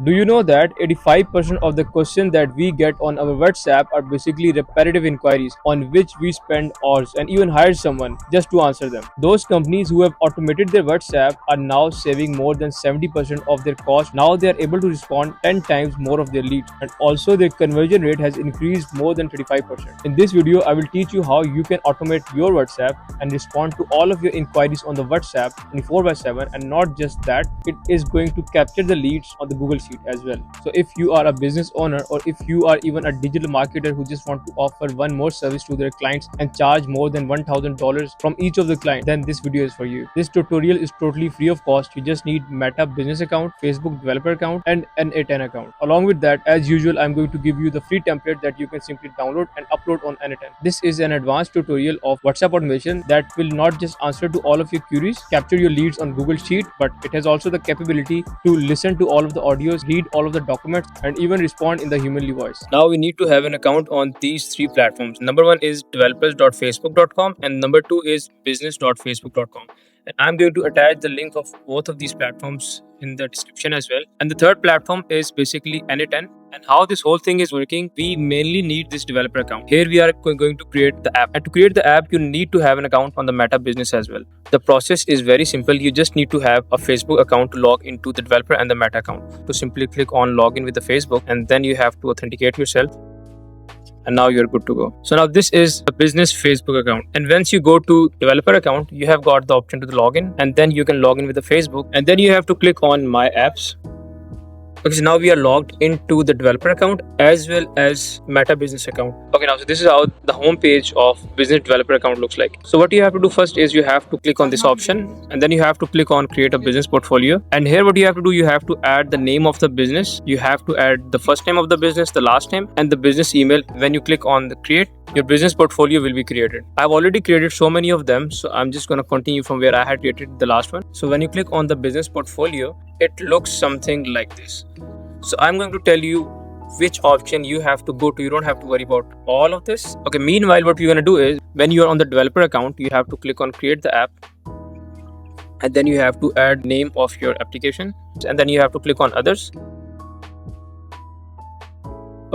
Do you know that 85% of the questions that we get on our WhatsApp are basically repetitive inquiries on which we spend hours and even hire someone just to answer them? Those companies who have automated their WhatsApp are now saving more than 70% of their cost. Now they are able to respond 10 times more of their leads, and also their conversion rate has increased more than 35%. In this video, I will teach you how you can automate your WhatsApp and respond to all of your inquiries on the WhatsApp 24/7, and not just that, it is going to capture the leads on the Google Sheet as well. So if you are a business owner, or if you are even a digital marketer who just want to offer one more service to their clients and charge more than $1,000 from each of the clients, then this video is for you. This tutorial is totally free of cost. You just need Meta business account, Facebook developer account, and N8N account. Along with that, as usual, I'm going to give you the free template that you can simply download and upload on N8N. This is an advanced tutorial of WhatsApp automation that will not just answer to all of your queries, capture your leads on Google Sheet, but it has also the capability to listen to all of the audios, read all of the documents, and even respond in the humanly voice. Now we need to have an account on these three platforms. Number one is developers.facebook.com, and number two is business.facebook.com. And I'm going to attach the link of both of these platforms in the description as well. And the third platform is basically N8N. And how this whole thing is working, we mainly need this developer account. Here we are going to create the app, and to create the app you need to have an account on the Meta business as well. The process is very simple. You just need to have a Facebook account to log into the developer and the Meta account. To simply click on login with the Facebook, and then you have to authenticate yourself, and now you're good to go. So now this is a business Facebook account, and once you go to developer account, you have got the option to the login, and then you can log in with the Facebook, and then you have to click on my apps. Okay, so now we are logged into the developer account as well as Meta business account. Okay, now so this is how the home page of business developer account looks like. So what you have to do first is you have to click on this option, and then you have to click on create a business portfolio. And here what you have to do, you have to add the name of the business, you have to add the first name of the business, the last name, and the business email. When you click on the create, your business portfolio will be created. I've already created so many of them, so I'm just going to continue from where I had created the last one. So when you click on the business portfolio, it looks something like this. So I'm going to tell you which option you have to go to. You don't have to worry about all of this. Okay, meanwhile, what you're going to do is when you're on the developer account, you have to click on create the app, and then you have to add name of your application, and then you have to click on others.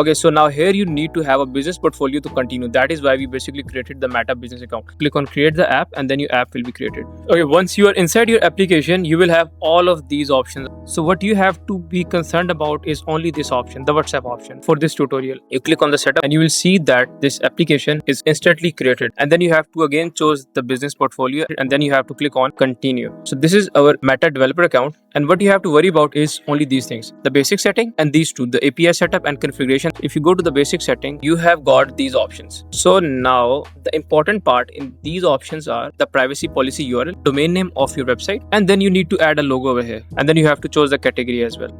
Okay, so now here you need to have a business portfolio to continue. That is why we basically created the Meta business account. Click on create the app, and then your app will be created. Okay, once you are inside your application, you will have all of these options. So what you have to be concerned about is only this option, the WhatsApp option. For this tutorial, you click on the setup, and you will see that this application is instantly created. And then you have to again choose the business portfolio, and then you have to click on continue. So this is our Meta developer account. And what you have to worry about is only these things, the basic setting and these two, the API setup and configuration. If you go to the basic setting, you have got these options. So now the important part in these options are the privacy policy URL, domain name of your website, and then you need to add a logo over here, and then you have to choose the category as well.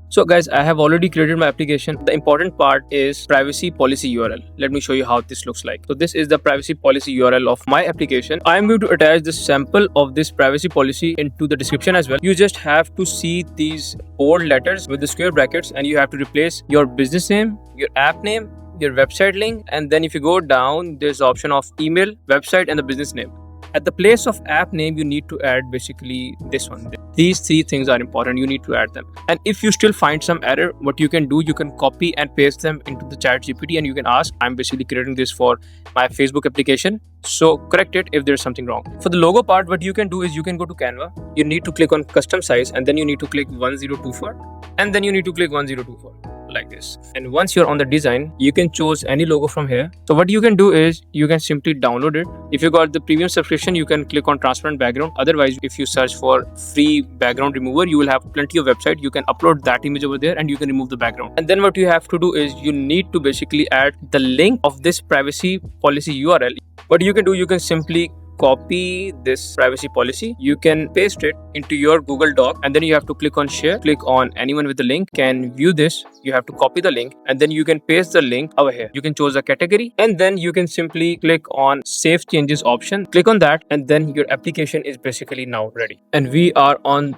So guys, I have already created my application. The important part is privacy policy URL. Let me show you how this looks like. So this is the privacy policy URL of my application. I am going to attach the sample of this privacy policy into the description as well. You just have to see these bold letters with the square brackets, and you have to replace your business name, your app name, your website link, and then if you go down, there's the option of email, website, and the business name. At the place of app name, you need to add basically this one. These three things are important. You need to add them. And if you still find some error, what you can do, you can copy and paste them into the ChatGPT, and you can ask, I'm basically creating this for my Facebook application, so correct it if there's something wrong. For the logo part, what you can do is you can go to Canva. You need to click on custom size, and then you need to click 1024, and then you need to click 1024. Like this. And once you're on the design, you can choose any logo from here. So what you can do is you can simply download it. If you got the premium subscription, you can click on transparent background. Otherwise, if you search for free background remover, you will have plenty of website. You can upload that image over there, and you can remove the background. And then what you have to do is you need to basically add the link of this privacy policy URL. What you can do, you can simply copy this privacy policy, you can paste it into your Google Doc, and then you have to click on share. Click on anyone with the link can view this. You have to copy the link, and then you can paste the link over here. You can choose a category, and then you can simply click on save changes option. Click on that, and then your application is basically now ready. And we are on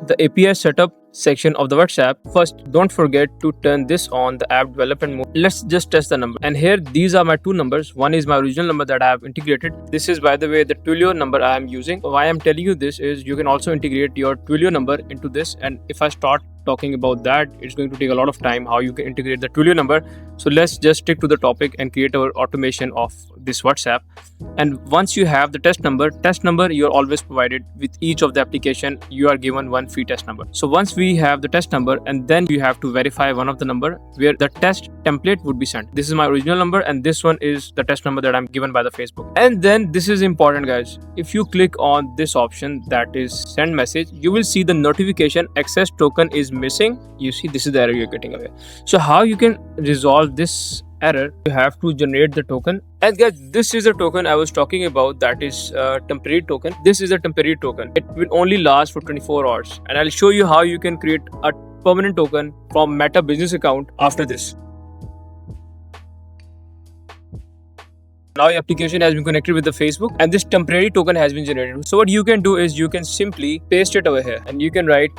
the API setup section of the WhatsApp. First, don't forget to turn this on, the app development mode. Let's just test the number. And here, these are my two numbers. One is my original number that I have integrated. This is, by the way, the Twilio number I am using. Why I'm telling you this is you can also integrate your Twilio number into this. And if I start talking about that, it's going to take a lot of time how you can integrate the Twilio number. So let's just stick to the topic and create our automation of this WhatsApp. And once you have the test number you're always provided with each of the application. You are given one free test number. So once we have the test number, and then you have to verify one of the number where the test template would be sent. This is my original number and this one is the test number that I'm given by the Facebook. And then this is important, guys. If you click on this option, that is send message, you will see the notification access token is missing. You see, this is the error you're getting away. So how you can resolve this error? You have to generate the token. And guys, this is a token I was talking about, that is a temporary token. This is a temporary token. It will only last for 24 hours, and I'll show you how you can create a permanent token from Meta business account after this. Now your application has been connected with the Facebook and this temporary token has been generated. So what you can do is you can simply paste it over here and you can write,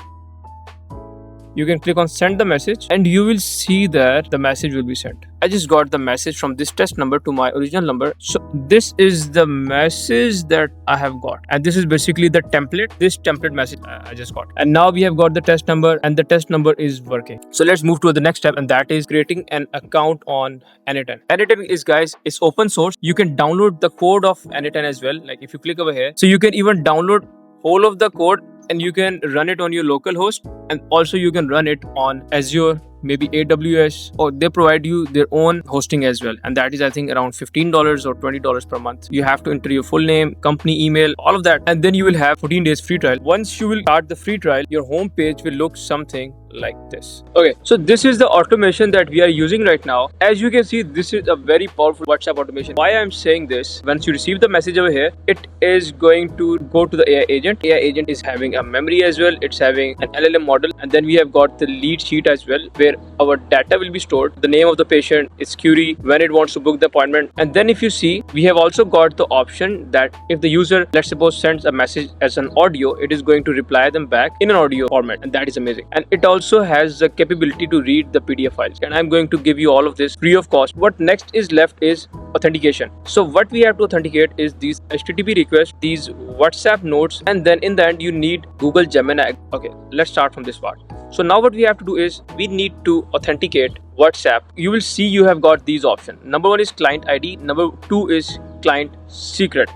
you can click on send the message and you will see that the message will be sent. I just got the message from this test number to my original number. So this is the message that I have got, and this is basically the template, this template message I just got. And now we have got the test number and the test number is working. So let's move to the next step, and that is creating an account on N8N. N8N is, guys, it's open source. You can download the code of N8N as well. Like if you click over here, so you can even download whole of the code and you can run it on your local host, and also you can run it on Azure, maybe AWS, or they provide you their own hosting as well, and that is I think around $15 or $20 per month. You have to enter your full name, company email, all of that, and then you will have 14 days free trial. Once you will start the free trial, your home page will look something like this. Okay, so this is the automation that we are using right now. As you can see, this is a very powerful WhatsApp automation. Why I'm saying this, once you receive the message over here, it is going to go to the AI agent. AI agent is having a memory as well, it's having an LLM model, and then we have got the lead sheet as well, where our data will be stored, the name of the patient, its query, when it wants to book the appointment. And then if you see, we have also got the option that if the user, let's suppose, sends a message as an audio, it is going to reply them back in an audio format, and that is amazing. And it also has the capability to read the PDF files, and I'm going to give you all of this free of cost. What next is left is authentication. So what we have to authenticate is these HTTP requests, these WhatsApp notes, and then in the end you need Google Gemini. Okay, let's start from this part. So now what we have to do is we need to authenticate WhatsApp. You will see you have got these options. Number one is client ID, number two is client secret.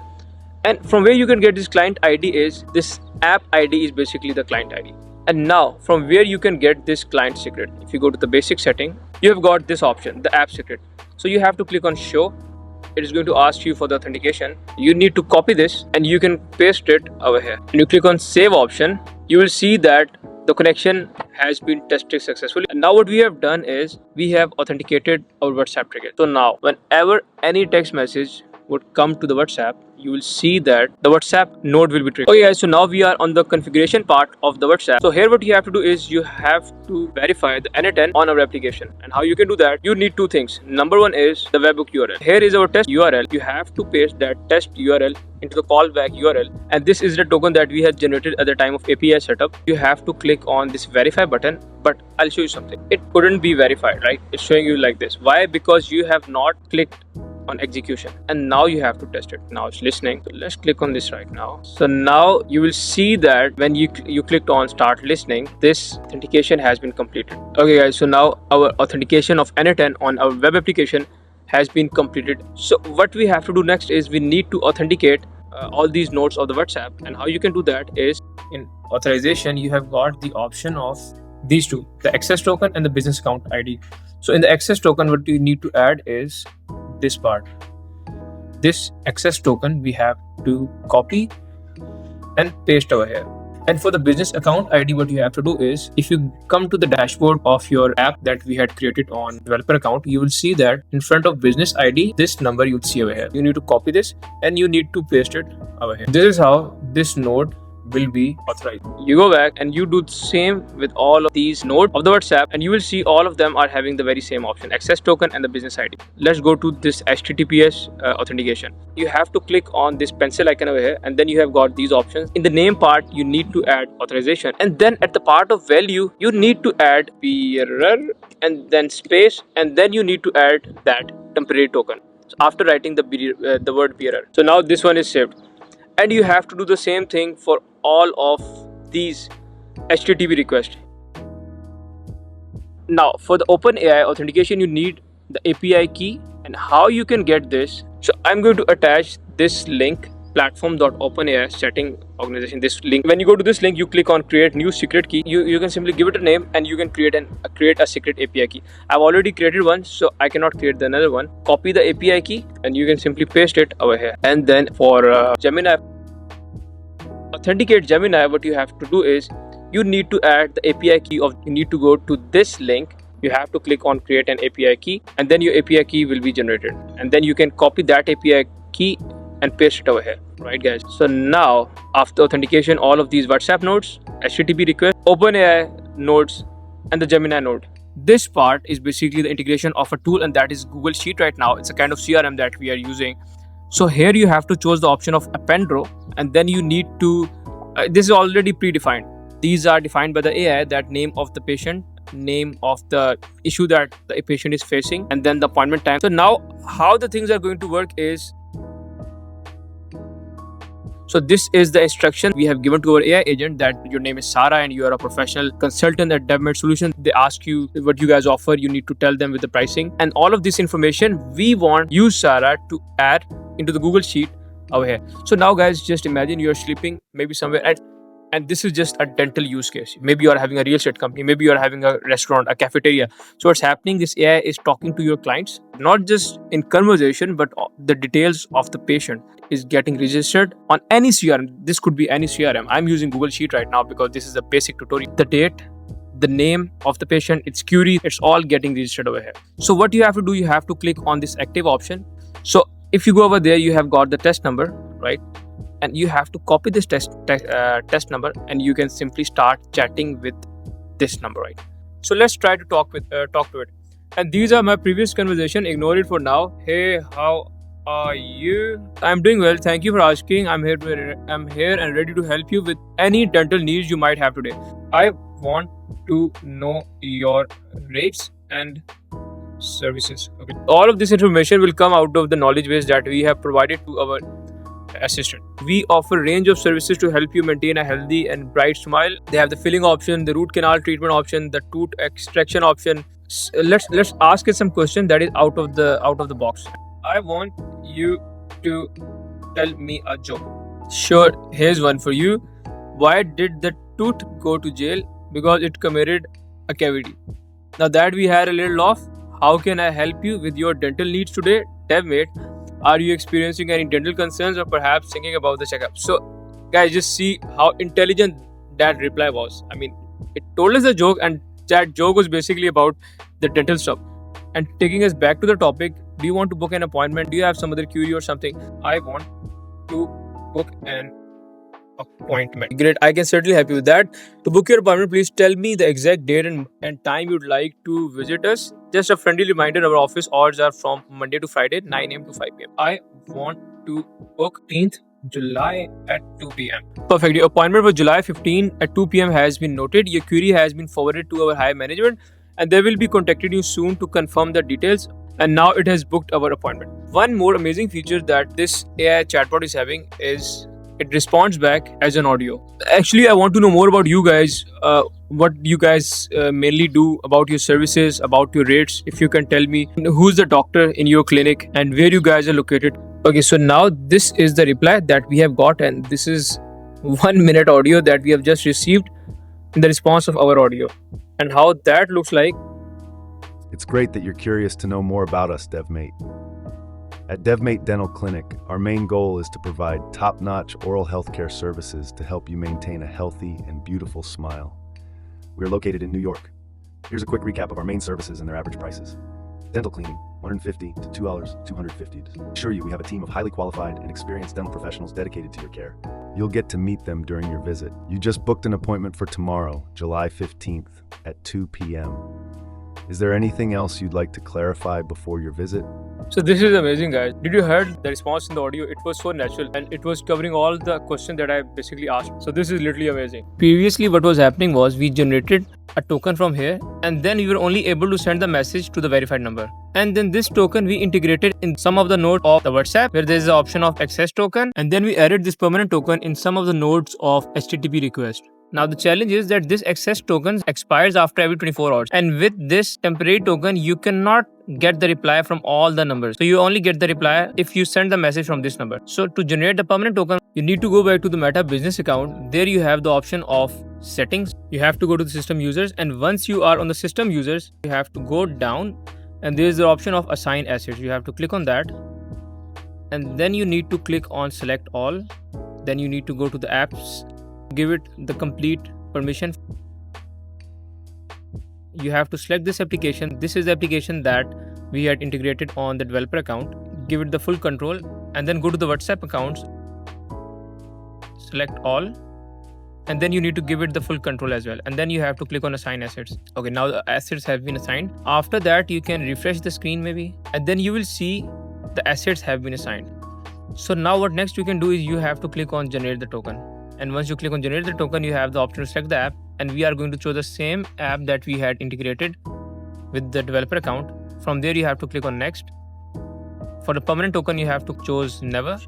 And from where you can get this client ID is this app ID is basically the client ID. And now from where you can get this client secret, if you go to the basic setting, you have got this option, the app secret. So you have to click on show. It is going to ask you for the authentication. You need to copy this and you can paste it over here. And you click on save option. You will see that the connection has been tested successfully. And now what we have done is we have authenticated our WhatsApp ticket. So now whenever any text message would come to the WhatsApp, you will see that the WhatsApp node will be triggered. Okay guys, so now we are on the configuration part of the WhatsApp. So here what you have to do is you have to verify the N8N on our application. And how you can do that, you need two things. Number one is the webhook URL. Here is our test URL. You have to paste that test URL into the callback URL, and this is the token that we had generated at the time of API setup. You have to click on this verify button, but I'll show you something. It couldn't be verified, right? It's showing you like this. Why? Because you have not clicked on execution, and now you have to test it. Now it's listening. So let's click on this right now. So now you will see that when you clicked on start listening, this authentication has been completed. Okay guys, so now our authentication of N8N on our web application has been completed. So what we have to do next is we need to authenticate all these nodes of the WhatsApp. And how you can do that is in authorization, you have got the option of these two, the access token and the business account ID. So in the access token, what you need to add is this part. This access token we have to copy and paste over here. And for the business account ID, what you have to do is if you come to the dashboard of your app that we had created on developer account, you will see that in front of business ID, this number you'd see over here. You need to copy this and you need to paste it over here. This is how this node will be authorized. You go back and you do the same with all of these nodes of the WhatsApp, and you will see all of them are having the very same option, access token and the business ID. Let's go to this HTTPS authentication. You have to click on this pencil icon over here, and then you have got these options. In the name part, you need to add authorization, and then at the part of value, you need to add bearer and then space, and then you need to add that temporary token. So after writing the word bearer. So now this one is saved. And you have to do the same thing for all of these HTTP requests. Now, for the OpenAI authentication, you need the API key, and how you can get this. So I'm going to attach this link, platform.openai setting organization. This link. When you go to this link, you click on create new secret key. You can simply give it a name, and you can create a secret API key. I've already created one, so I cannot create another one. Copy the API key, and you can simply paste it over here. And then for Gemini, authenticate Gemini, what you have to do is you need to add the API key of. You need to go to this link. You have to click on create an API key, and then your API key will be generated, and then you can copy that API key and paste it over here, right guys? So now after authentication, all of these WhatsApp nodes, HTTP request, OpenAI nodes, and the Gemini node. This part is basically the integration of a tool, and that is Google Sheet right now. It's a kind of CRM that we are using. So here you have to choose the option of append row, and then you need to this is already predefined. These are defined by the AI, that name of the patient, name of the issue that the patient is facing, and then the appointment time. So now how the things are going to work is, so this is the instruction we have given to our AI agent, that your name is Sarah and you are a professional consultant at DevMate Solutions. They ask you what you guys offer. You need to tell them with the pricing, and all of this information we want you, Sarah, to add into the Google Sheet over here. So now guys, just imagine you're sleeping maybe somewhere, and this is just a dental use case. Maybe you are having a real estate company, maybe you are having a restaurant, a cafeteria. So what's happening, this AI is talking to your clients, not just in conversation, but the details of the patient is getting registered on any CRM. This could be any CRM. I'm using Google Sheet right now because this is a basic tutorial. The date, the name of the patient, its query, it's all getting registered over here. So what you have to do, you have to click on this active option. So if you go over there, you have got the test number, right? And you have to copy this test number, and you can simply start chatting with this number, right? So let's try to talk to it. And these are my previous conversation. Ignore it for now. Hey, how are you? I'm doing well. Thank you for asking. I'm here and ready to help you with any dental needs you might have today. I want to know your rates and services. Okay. All of this information will come out of the knowledge base that we have provided to our assistant. We offer range of services to help you maintain a healthy and bright smile. They have the filling option, the root canal treatment option, the tooth extraction option. Let's ask it some question that is out of the box. I want you to tell me a joke. Sure, here's one for you. Why did the tooth go to jail? Because it committed a cavity. Now that we had a little laugh, how can I help you with your dental needs today? DevMate, are you experiencing any dental concerns or perhaps thinking about the checkup? So guys, just see how intelligent that reply was. I mean, it told us a joke, and that joke was basically about the dental stuff. And taking us back to the topic, do you want to book an appointment? Do you have some other query or something? I want to book an appointment. Great, I can certainly help you with that. To book your appointment, please tell me the exact date and time you'd like to visit us. Just a friendly reminder, our office hours are from Monday to Friday, 9 a.m. to 5 p.m. I want to book 15th July at 2 p.m. Perfect. Your appointment for July 15 at 2 p.m. has been noted. Your query has been forwarded to our high management, and they will be contacting you soon to confirm the details. And now it has booked our appointment. One more amazing feature that this AI chatbot is having is it responds back as an audio. Actually, I want to know more about you guys. What you guys mainly do, about your services, about your rates. If you can tell me who's the doctor in your clinic and where you guys are located. Okay, so now this is the reply that we have got, and this is 1 minute audio that we have just received in the response of our audio, and how that looks like. It's great that you're curious to know more about us, DevMate. At DevMate Dental Clinic, our main goal is to provide top-notch oral healthcare services to help you maintain a healthy and beautiful smile. We are located in New York. Here's a quick recap of our main services and their average prices. Dental cleaning, $150 to $250. To assure you, we have a team of highly qualified and experienced dental professionals dedicated to your care. You'll get to meet them during your visit. You just booked an appointment for tomorrow, July 15th at 2 p.m. Is there anything else you'd like to clarify before your visit? So this is amazing, guys. Did you heard the response in the audio? It was so natural, and it was covering all the questions that I basically asked. So this is literally amazing. Previously, what was happening was we generated a token from here, and then we were only able to send the message to the verified number. And then this token we integrated in some of the nodes of the WhatsApp, where there is the option of access token, and then we added this permanent token in some of the nodes of HTTP request. Now the challenge is that this access token expires after every 24 hours, and with this temporary token you cannot get the reply from all the numbers. So you only get the reply if you send the message from this number. So to generate the permanent token, you need to go back to the Meta business account. There you have the option of settings. You have to go to the system users, and once you are on the system users, you have to go down and there is the option of assign assets. You have to click on that, and then you need to click on select all. Then you need to go to the apps, give it the complete permission. You have to select this application. This is the application that we had integrated on the developer account. Give it the full control, and then go to the WhatsApp accounts, select all, and then you need to give it the full control as well, and then you have to click on assign assets. Okay, now the assets have been assigned. After that you can refresh the screen maybe, and then you will see the assets have been assigned. So now what next you can do is you have to click on generate the token, and once you click on generate the token, you have the option to select the app, and we are going to choose the same app that we had integrated with the developer account. From there you have to click on next. For the permanent token you have to choose never.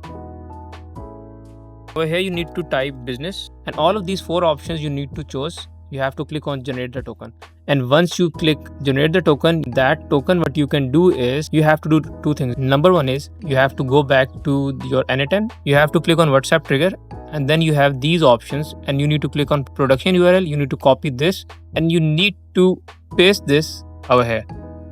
Over here you need to type business, and all of these 4 options you need to choose. You have to click on generate the token, and once you click generate the token, that token, what you can do is you have to do 2 things. Number 1 is you have to go back to your N8N. You have to click on WhatsApp trigger, and then you have these options, and you need to click on production URL. You need to copy this, and you need to paste this over here.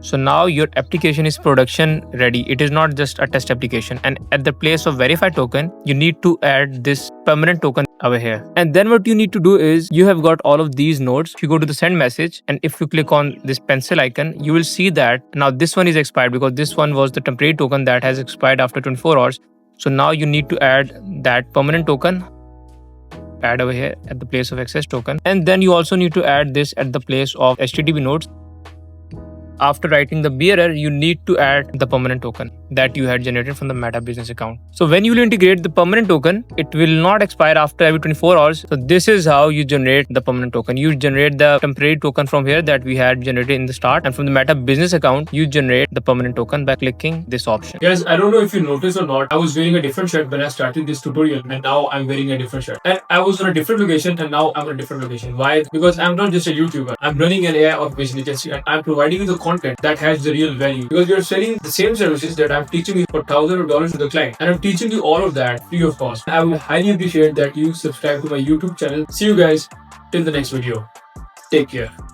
So now your application is production ready. It is not just a test application, and at the place of verify token, you need to add this permanent token over here. And then what you need to do is you have got all of these nodes. If you go to the send message, and if you click on this pencil icon, you will see that now this one is expired because this one was the temporary token that has expired after 24 hours. So now you need to add that permanent token, add over here at the place of access token, and then you also need to add this at the place of HTTP nodes. After writing the BRR, you need to add the permanent token that you had generated from the Meta business account. So when you will integrate the permanent token, it will not expire after every 24 hours. So this is how you generate the permanent token. You generate the temporary token from here that we had generated in the start, and from the Meta business account, you generate the permanent token by clicking this option. Guys, I don't know if you noticed or not, I was wearing a different shirt when I started this tutorial, and now I'm wearing a different shirt. And I was on a different location, and now I'm on a different location. Why? Because I'm not just a YouTuber. I'm running an AI automation agency, and I'm providing you the content that has the real value. Because you're selling the same services that I'm teaching you for thousands of dollars to the client, and I'm teaching you all of that free of cost. I would highly appreciate that you subscribe to my YouTube channel. See you guys till the next video. Take care.